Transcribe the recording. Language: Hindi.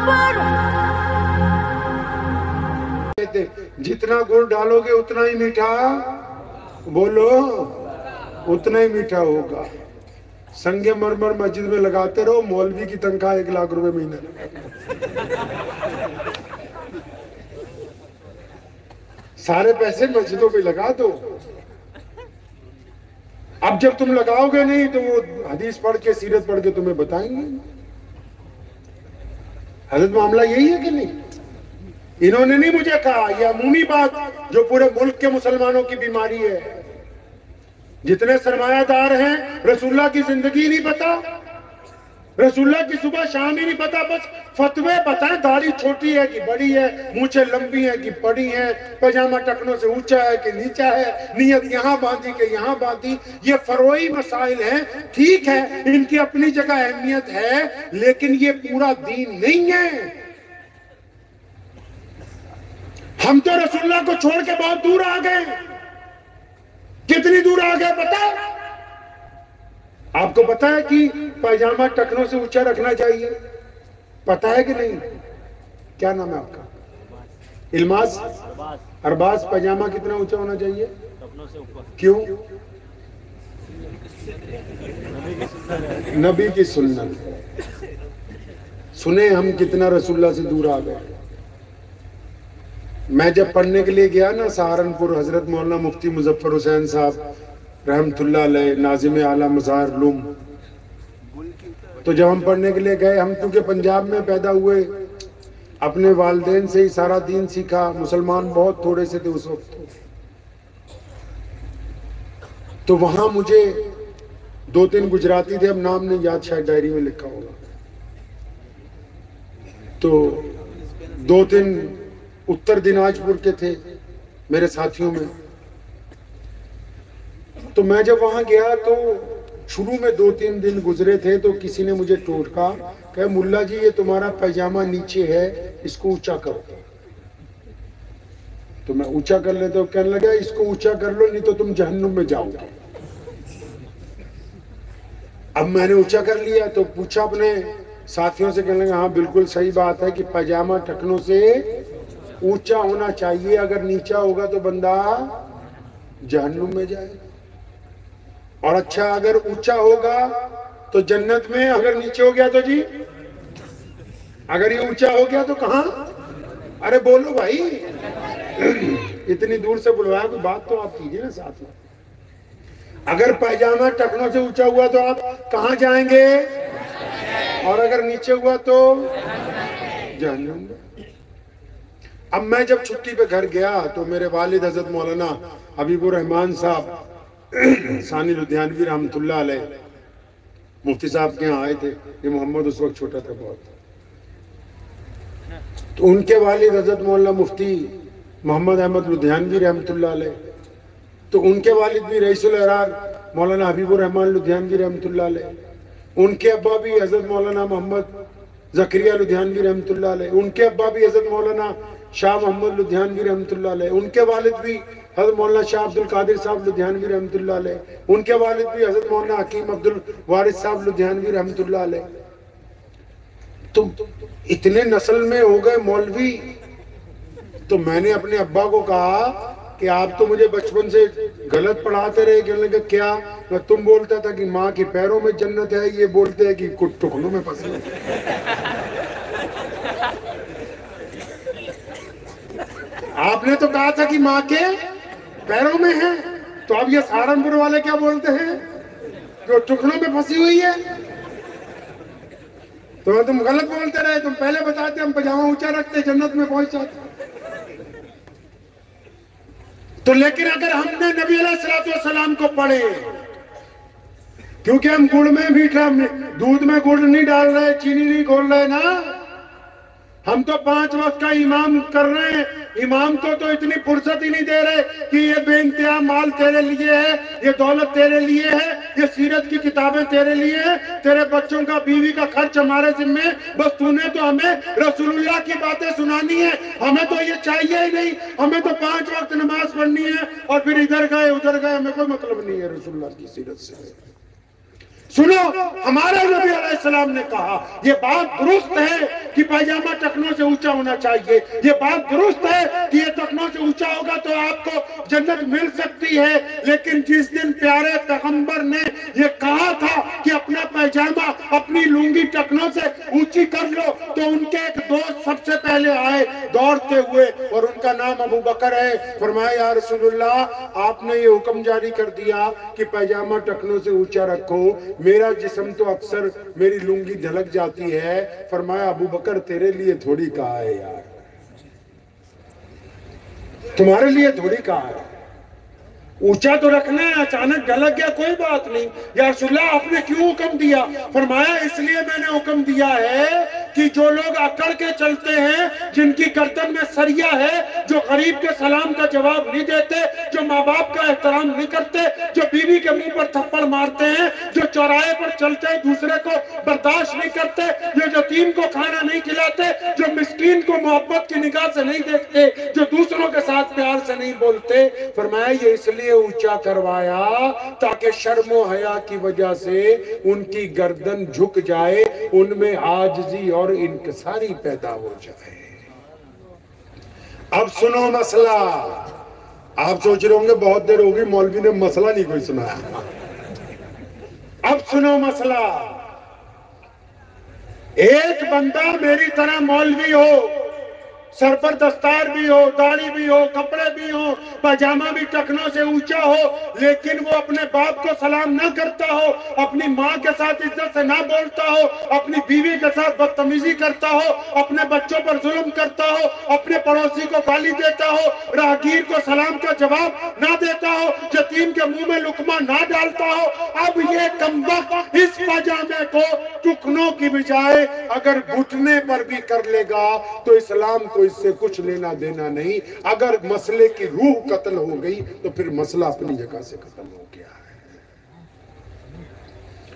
पर। जितना गुड़ डालोगे उतना ही मीठा, बोलो उतना ही मीठा होगा। संगमरमर मस्जिद में लगाते रहो, मौलवी की तनख्वाह 1 लाख रुपए महीना। सारे पैसे मस्जिदों पे लगा दो। अब जब तुम लगाओगे नहीं तो वो हदीस पढ़ के, सीरत पढ़ के तुम्हें बताएंगे। हजरत मामला यही है कि नहीं? इन्होंने नहीं मुझे कहा, यह अमूमी बात जो पूरे मुल्क के मुसलमानों की बीमारी है। जितने सरमायादार हैं, रसूलुल्लाह की जिंदगी नहीं पता, रसूलुल्लाह की सुबह शाम ही नहीं पता, बस फतवे पता है। दाढ़ी छोटी है कि बड़ी है, मूछें लंबी है कि बड़ी है, पजामा टखनों से ऊंचा है कि नीचा है, नियत यहाँ बांधी कि यहाँ बांधी। ये फरोई मसाइल हैं, ठीक है, इनकी अपनी जगह अहमियत है, लेकिन ये पूरा दीन नहीं है। हम तो रसूलुल्लाह को छोड़ के बहुत दूर आ गए। कितनी दूर आ गए पता है? आपको पता है कि पैजामा टखनों से ऊंचा रखना चाहिए? पता है कि नहीं? क्या नाम है आपका? इल्मास अरबाज। पैजामा कितना ऊंचा होना चाहिए? क्यों? नबी की सुन्नत। सुने हम कितना रसूलुल्लाह से दूर आ गए। मैं जब पढ़ने के लिए गया ना सहारनपुर, हजरत मौलाना मुफ्ती मुजफ्फर हुसैन साहब रहमतुल्लाह अलैह नाज़िम आला मज़ाहिर उलूम, तो जब हम पढ़ने के लिए गए, हम क्योंकि पंजाब में पैदा हुए, अपने वालिदैन से ही सारा दीन सीखा। मुसलमान बहुत थोड़े से थे उस वक्त। तो वहां मुझे 2-3 गुजराती थे, अब नाम नहीं याद, शायद डायरी में लिखा होगा। तो 2-3 उत्तर दिनाजपुर के थे मेरे साथियों में। तो मैं जब वहां गया तो शुरू में 2-3 दिन गुजरे थे, तो किसी ने मुझे टोका, कहे मुल्ला जी ये तुम्हारा पैजामा नीचे है, इसको ऊंचा करो। तो मैं ऊंचा कर लेता हूं, कहने लगा इसको ऊंचा कर लो, नहीं तो तुम जहन्नुम में जाओगे। अब मैंने ऊंचा कर लिया, तो पूछा अपने साथियों से, कहने लगा हाँ बिल्कुल सही बात है कि पैजामा टखनों से ऊंचा होना चाहिए, अगर नीचा होगा तो बंदा जहन्नुम में जाएगा। और अच्छा अगर ऊंचा होगा तो जन्नत में, अगर नीचे हो गया तो जी, अगर ये ऊंचा हो गया तो कहां? अरे बोलो भाई, इतनी दूर से बुलवाया, कोई बात तो आप कीजिए ना साथ में। अगर पैजामा टखनों से ऊंचा हुआ तो आप कहां जाएंगे, और अगर नीचे हुआ तो जहन्नुम में। अब मैं जब छुट्टी पे घर गया तो मेरे वालिद हजरत मौलाना हबीबुर रहमान साहब सानी लुधियानवी रहमतुल्लाह अलैह मुफ्ती साहब के यहाँ आए थे। ये मोहम्मद उस वक्त छोटा था बहुत। तो उनके वालिद हजरत मौलाना मुफ्ती मोहम्मद अहमद लुधियानवी रहमतुल्लाह अलैह, तो उनके वालिद भी रईसुल अहरार मौलाना हबीबुर रहमान लुधियानवी रहमतुल्लाह अलैह। उनके अब्बा भी हजरत मौलाना मोहम्मद जकरिया लुधियानवी रहमतुल्लाह अलैह। उनके अब्बा भी हजरत मौलाना शाह मोहम्मद लुधियानवी रहमतुल्लाह अलैह। उनके वालिद भी हजरत मौलाना शाह अब्दुल कादिर साहब लुधियानवी रहमतुल्लाह अलैह। उनके वालिद भी हजरत मौलाना हकीम अब्दुल वारिस साहब लुधियानवी रहमतुल्लाह अलैह। तो इतने नस्ल में हो गए मौलवी। तो मैंने अपने अब्बा को कहा कि आप तो मुझे बचपन से गलत पढ़ाते रहे। कहने लगे क्या? मैं तुम बोलता था कि माँ के पैरों में जन्नत है, ये बोलते हैं कि कुछ टुकड़ों में फंसे। आपने तो कहा था कि माँ के पैरों में है, तो अब ये सहारनपुर वाले क्या बोलते हैं जो टुकड़ों में फंसी हुई है। तो तुम गलत बोलते रहे, तुम पहले बताते हम पजामा ऊंचा रखते जन्नत में पहुंच जाते। तो लेकिन अगर हमने नबी अलैहिस्सलाम को पढ़े, क्योंकि हम गुड़ में मीठा, दूध में गुड़ नहीं डाल रहे, चीनी नहीं घोल रहे ना, हम तो 5 वक्त का इमाम कर रहे हैं। इमाम तो इतनी फुर्सत ही नहीं दे रहे कि ये बेइंतहा माल तेरे लिए है, ये दौलत तेरे लिए है, ये सीरत की किताबें तेरे लिए है, तेरे बच्चों का बीवी का खर्च हमारे जिम्मे, बस तूने तो हमें रसूलुल्लाह की बातें सुनानी है, हमें तो ये चाहिए ही नहीं। हमें तो 5 वक्त नमाज पढ़नी है और फिर इधर गए उधर गए, हमें कोई मतलब नहीं है रसूलुल्लाह की सीरत से। सुनो, हमारे नबी अलैहिस्सलाम ने कहा, ये बात दुरुस्त है कि पैजामा टखनों से ऊंचा होना चाहिए। ये बात दुरुस्त है कि ये टखनों से ऊंचा होगा तो आपको जन्नत मिल सकती है, लेकिन जिस दिन प्यारे पैगंबर ने ये कहा था कि अपना पैजामा अपनी लुंगी टखनों से ऊंची कर लो, तो उनके एक दोस्त सबसे पहले आए दौड़ते हुए और उनका नाम अबू बकर है। फरमाया या रसूलुल्लाह, आपने ये हुक्म जारी कर दिया कि पैजामा टखनों से ऊंचा रखो, मेरा जिस्म तो अक्सर मेरी लुंगी झलक जाती है। फरमाया अबू बकर तेरे लिए थोड़ी कहा है यार, तुम्हारे लिए थोड़ी कहा है, ऊंचा तो रखना है, अचानक ढलक गया कोई बात नहीं। या रसूलल्लाह आपने क्यों हुक्म दिया? फरमाया इसलिए मैंने हुक्म दिया है कि जो लोग अकड़ के चलते हैं, जिनकी गर्दन में सरिया है, जो गरीब के सलाम का जवाब नहीं देते, जो माँ बाप का एहतराम नहीं करते, जो बीवी के मुंह पर थप्पड़ मारते हैं, जो चौराहे पर चलते हैं दूसरे को बर्दाश्त नहीं करते, जो यतीम को खाना नहीं खिलाते, जो मिस्कीन को मोहब्बत की निगाह से नहीं देखते, जो दूसरों के साथ प्यार से नहीं बोलते, फरमाया ये इसलिए ऊंचा करवाया ताकि शर्मो हया की वजह से उनकी गर्दन झुक जाए, उनमें आजिज़ी और इनकिसारी पैदा हो जाए। अब सुनो मसला। आप सोच रहे होंगे बहुत देर होगी मौलवी ने मसला नहीं कोई सुनाया। अब सुनो मसला। एक बंदा मेरी तरह मौलवी हो, सर पर दस्तार भी हो, दाढ़ी भी हो, कपड़े भी हो, पजामा भी टखनों से ऊंचा हो, लेकिन वो अपने बाप को सलाम ना करता हो, अपनी माँ के साथ इज्जत से ना बोलता हो, अपनी बीवी के साथ बदतमीजी करता हो, अपने बच्चों पर जुल्म करता हो, अपने पड़ोसी को गाली देता हो, राहगीर को सलाम का जवाब ना देता हो, यतीम के मुंह में लुकमा ना डालता हो। अब ये कमबख्त इस पजामे को टुकनों की बजाय अगर घुटने पर भी कर लेगा तो इस्लाम को इससे कुछ लेना देना नहीं। अगर मसले की रूह कत्ल हो गई तो फिर मसला अपनी जगह से खत्म हो गया।